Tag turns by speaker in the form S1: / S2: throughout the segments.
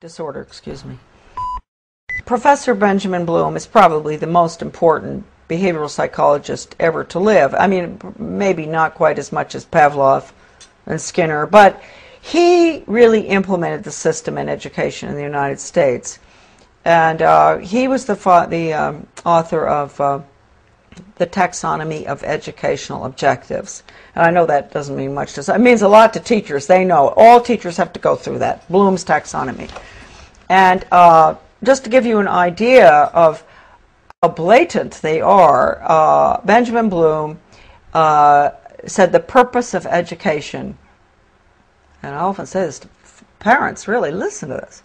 S1: disorder, excuse me. Professor Benjamin Bloom is probably the most important behavioral psychologist ever to live. I mean, maybe not quite as much as Pavlov and Skinner, but he really implemented the system in education in the United States. And he was the author of the Taxonomy of Educational Objectives. And I know that doesn't mean much to some. It means a lot to teachers. They know. All teachers have to go through that, Bloom's taxonomy. And just to give you an idea of how blatant they are, Benjamin Bloom said the purpose of education, and I often say this to parents, really, listen to this.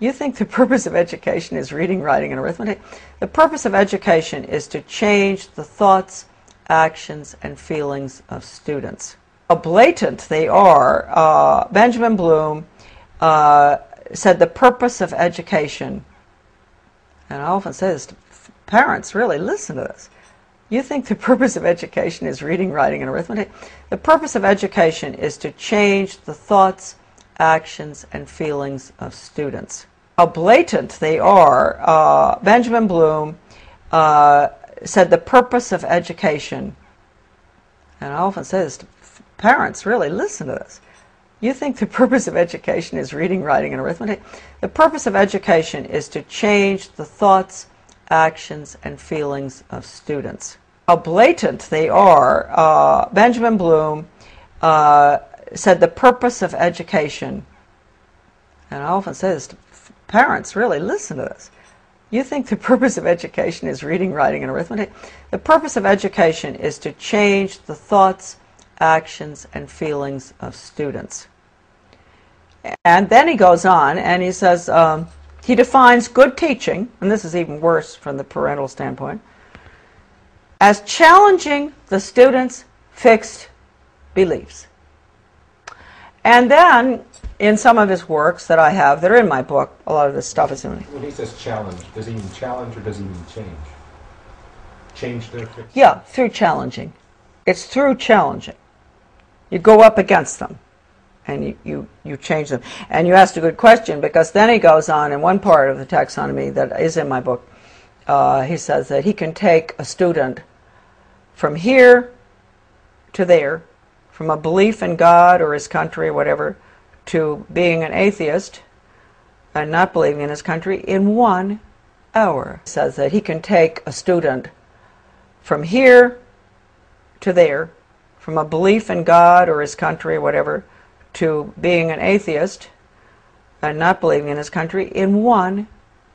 S1: You think the purpose of education is reading, writing, and arithmetic? The purpose of education is to change the thoughts, actions, and feelings of students. How blatant they are. Benjamin Bloom said the purpose of education, and I often say this to parents, really, listen to this. You think the purpose of education is reading, writing, and arithmetic? The purpose of education is to change the thoughts, actions, and feelings of students. How blatant they are. Benjamin Bloom said the purpose of education, and I often say this to parents, really, listen to this. You think the purpose of education is reading, writing, and arithmetic? The purpose of education is to change the thoughts, actions, and feelings of students. How blatant they are. Benjamin Bloom said the purpose of education, and I often say this to parents, really, listen to this. You think the purpose of education is reading, writing, and arithmetic? The purpose of education is to change the thoughts, actions, and feelings of students. And then he goes on and he says, he defines good teaching, and this is even worse from the parental standpoint, as challenging the student's fixed beliefs. And then, in some of his works that I have, that are in my book, a lot of this stuff is in it.
S2: When he says challenge, does he mean challenge or does he mean change? Change their fixed?
S1: Yeah, through challenging. It's through challenging. You go up against them, and you change them. And you asked a good question, because then he goes on in one part of the taxonomy that is in my book. He says that he can take a student from here to there, from a belief in God or his country or whatever, to being an atheist and not believing in his country in 1 hour. He says that he can take a student from here to there, from a belief in God or his country or whatever, to being an atheist and not believing in his country in 1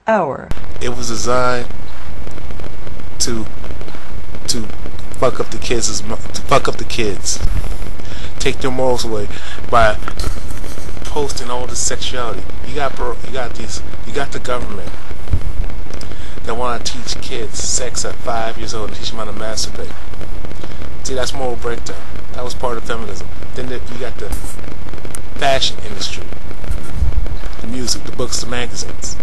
S1: hour.
S3: It was designed to fuck up the kids, take their morals away by posting all this sexuality. You got the government that want to teach kids sex at 5 years old and teach them how to masturbate. See, that's moral breakdown. That was part of feminism. Then you got the fashion industry, the music, the books, the magazines.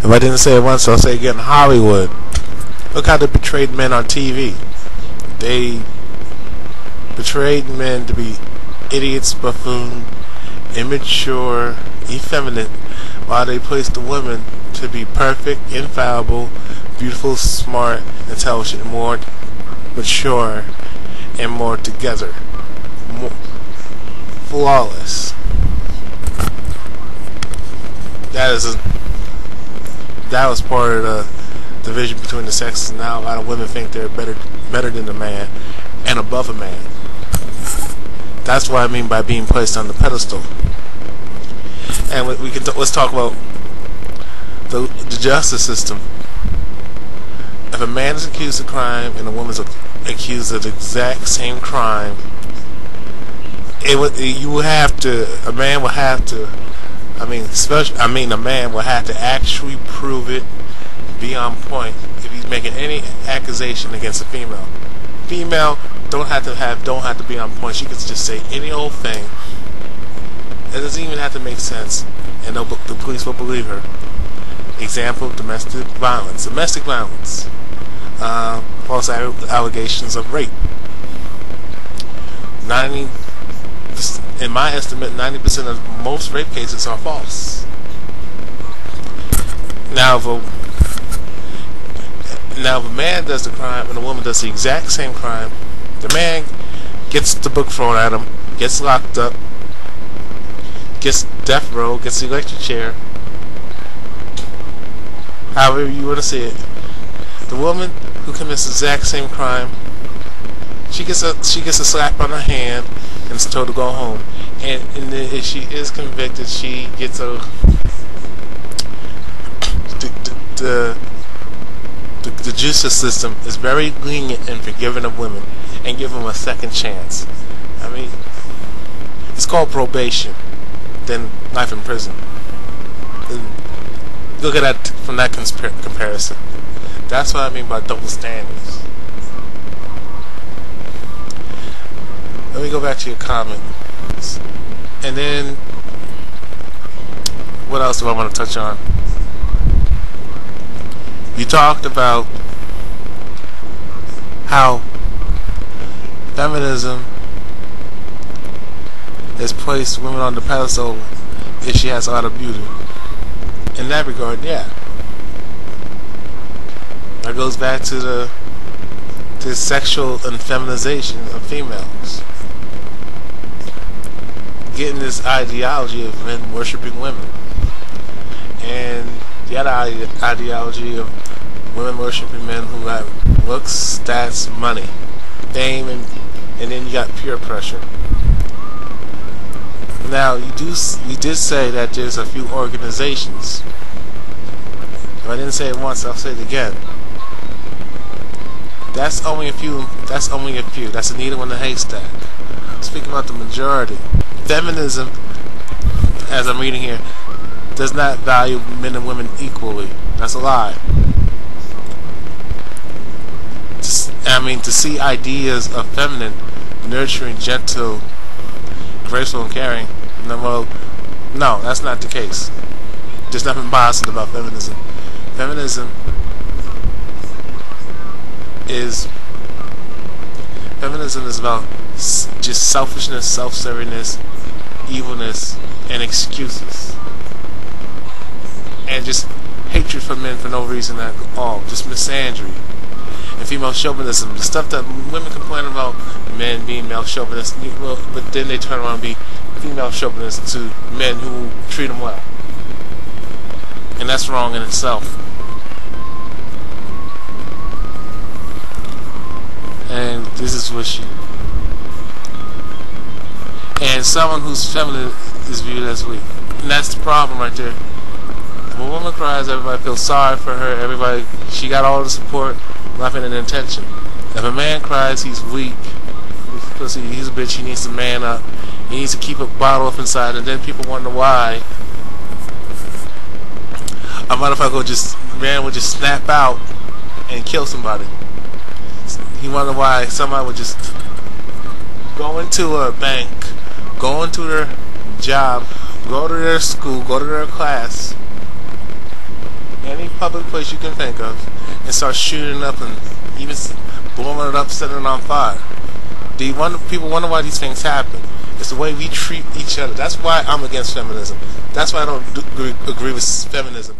S3: If I didn't say it once, I'll say it again. Hollywood. Look how they portrayed men on TV. They portrayed men to be idiots, buffoon, immature, effeminate, while they placed the women to be perfect, infallible, beautiful, smart, intelligent, more mature, and more together, more flawless. That was part of the division between the sexes. Now a lot of women think they're better than a man and above a man. That's what I mean by being placed on the pedestal. And let's talk about the justice system. If a man is accused of crime and a woman is accused of the exact same crime, a man will have to actually prove it, be on point. If he's making any accusation against a female, don't have to be on point. She can just say any old thing. It doesn't even have to make sense, and the police will believe her. Example: domestic violence. False allegations of rape. in my estimate, 90% of most rape cases are false. Now, if a man does the crime and a woman does the exact same crime, the man gets the book thrown at him, gets locked up, gets death row, gets the electric chair, however you want to see it. The woman who commits the exact same crime, she gets a slap on her hand and is told to go home. And if she is convicted, she gets the justice system is very lenient and forgiving of women and give them a second chance. I mean, it's called probation, then life in prison. Look at that from that comparison. That's what I mean by double standards. Let me go back to your comments. And then, what else do I want to touch on? You talked about how feminism has placed women on the pedestal if she has a lot of beauty. In that regard, yeah. That goes back to the sexual effeminization of females. Getting this ideology of men worshiping women. And the other ideology of women worshiping men who have looks, stats, money, fame, and then you got peer pressure. Now, you did say that there's a few organizations. If I didn't say it once, I'll say it again. That's only a few. That's only a few. That's a needle in the haystack. Speaking about the majority, feminism, as I'm reading here, does not value men and women equally. That's a lie. To see ideas of feminine, nurturing, gentle, graceful, and caring, no, that's not the case. There's nothing positive about feminism. Feminism is about just selfishness, self-centeredness, evilness, and excuses, and just hatred for men for no reason at all. Just misandry and female chauvinism, the stuff that women complain about men being male chauvinists, but then they turn around and be female chauvinists to men who treat them well, and that's wrong in itself. And this is what and someone who's feminine is viewed as weak, and that's the problem right there. If a woman cries, everybody feels sorry for her. She got all the support, nothing and intention. If a man cries, he's weak, he's a pussy, he's a bitch. He needs to man up. He needs to keep a bottle up inside, and then people wonder why a motherfucker would just snap out and kill somebody. He wonder why somebody would just go into a bank, go into their job, go to their school, go to their class, any public place you can think of, and start shooting up and even blowing it up, setting it on fire. People wonder why these things happen. It's the way we treat each other. That's why I'm against feminism. That's why I don't agree with feminism.